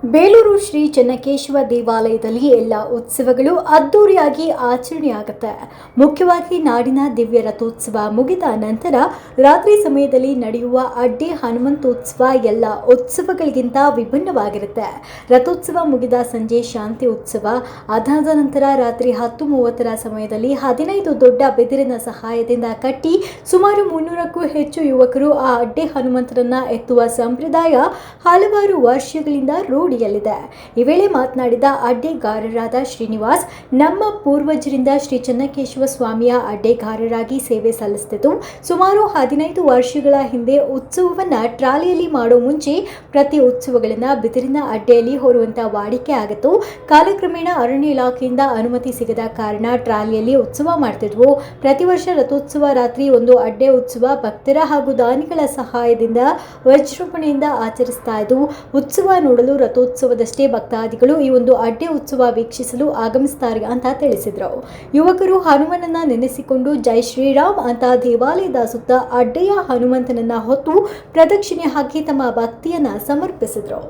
ಬೇಲೂರು ಶ್ರೀ ಚೆನ್ನಕೇಶವ ದೇವಾಲಯದಲ್ಲಿ ಎಲ್ಲ ಉತ್ಸವಗಳು ಅದ್ದೂರಿಯಾಗಿ ಆಚರಣೆಯಾಗುತ್ತೆ. ಮುಖ್ಯವಾಗಿ ನಾಡಿನ ದಿವ್ಯ ರಥೋತ್ಸವ ಮುಗಿದ ನಂತರ ರಾತ್ರಿ ಸಮಯದಲ್ಲಿ ನಡೆಯುವ ಅಡ್ಡಿ ಹನುಮಂತೋತ್ಸವ ಎಲ್ಲ ಉತ್ಸವಗಳಿಗಿಂತ ವಿಭಿನ್ನವಾಗಿರುತ್ತೆ. ರಥೋತ್ಸವ ಮುಗಿದ ಸಂಜೆ ಶಾಂತಿ ಉತ್ಸವ, ಅದಾದ ನಂತರ ರಾತ್ರಿ 10:30 ಸಮಯದಲ್ಲಿ 15 ದೊಡ್ಡ ಬಿದಿರಿನ ಸಹಾಯದಿಂದ ಕಟ್ಟಿ ಸುಮಾರು 300ಕ್ಕೂ ಹೆಚ್ಚು ಯುವಕರು ಆ ಅಡ್ಡಿ ಹನುಮಂತರನ್ನ ಎತ್ತುವ ಸಂಪ್ರದಾಯ ಹಲವಾರು ವರ್ಷಗಳಿಂದ ರೂಢಿಯಲ್ಲಿದೆ. ಈ ವೇಳೆ ಮಾತನಾಡಿದ ಅಡ್ಡೆಗಾರರಾದ ಶ್ರೀನಿವಾಸ್, ನಮ್ಮ ಪೂರ್ವಜರಿಂದ ಶ್ರೀ ಚೆನ್ನಕೇಶವ ಸ್ವಾಮಿಯ ಅಡ್ಡೆಗಾರರಾಗಿ ಸೇವೆ ಸಲ್ಲಿಸುತ್ತಿದ್ದು, ಸುಮಾರು 15 ವರ್ಷಗಳ ಹಿಂದೆ ಉತ್ಸವವನ್ನ ಟ್ರಾಲಿಯಲ್ಲಿ ಮಾಡೋ ಮುಂಚೆ ಪ್ರತಿ ಉತ್ಸವಗಳನ್ನ ಬಿದಿರಿನ ಅಡ್ಡೆಯಲ್ಲಿ ಹೊರುವಂತ ವಾಡಿಕೆ ಆಗಿತ್ತು. ಕಾಲಕ್ರಮೇಣ ಅರಣ್ಯ ಇಲಾಖೆಯಿಂದ ಅನುಮತಿ ಸಿಗದ ಕಾರಣ ಟ್ರಾಲಿಯಲ್ಲಿ ಉತ್ಸವ ಮಾಡ್ತಿದ್ವು. ಪ್ರತಿ ವರ್ಷ ರಥೋತ್ಸವ ರಾತ್ರಿ ಒಂದು ಅಡ್ಡೆ ಉತ್ಸವ ಭಕ್ತರ ಹಾಗೂ ದಾನಿಗಳ ಸಹಾಯದಿಂದ ವಿಜೃಂಭಣೆಯಿಂದ ಆಚರಿಸ್ತಾ ಇದ್ದು, ಉತ್ಸವ ನೋಡಲು ರಥೋತ್ಸವದಷ್ಟೇ ಭಕ್ತಾದಿಗಳು ಈ ಒಂದು ಅಡ್ಡೆ ಉತ್ಸವ ವೀಕ್ಷಿಸಲು ಆಗಮಿಸುತ್ತಾರೆ ಅಂತ ತಿಳಿಸಿದರು. ಯುವಕರು ಹನುಮನನ್ನ ನೆನೆಸಿಕೊಂಡು ಜೈ ಶ್ರೀರಾಮ್ ಅಂತ ದೇವಾಲಯದ ಸುತ್ತ ಅಡ್ಡೆಯ ಹನುಮಂತನನ್ನ ಹೊತ್ತು ಪ್ರದಕ್ಷಿಣೆ ಹಾಕಿ ತಮ್ಮ ಭಕ್ತಿಯನ್ನ ಸಮರ್ಪಿಸಿದರು.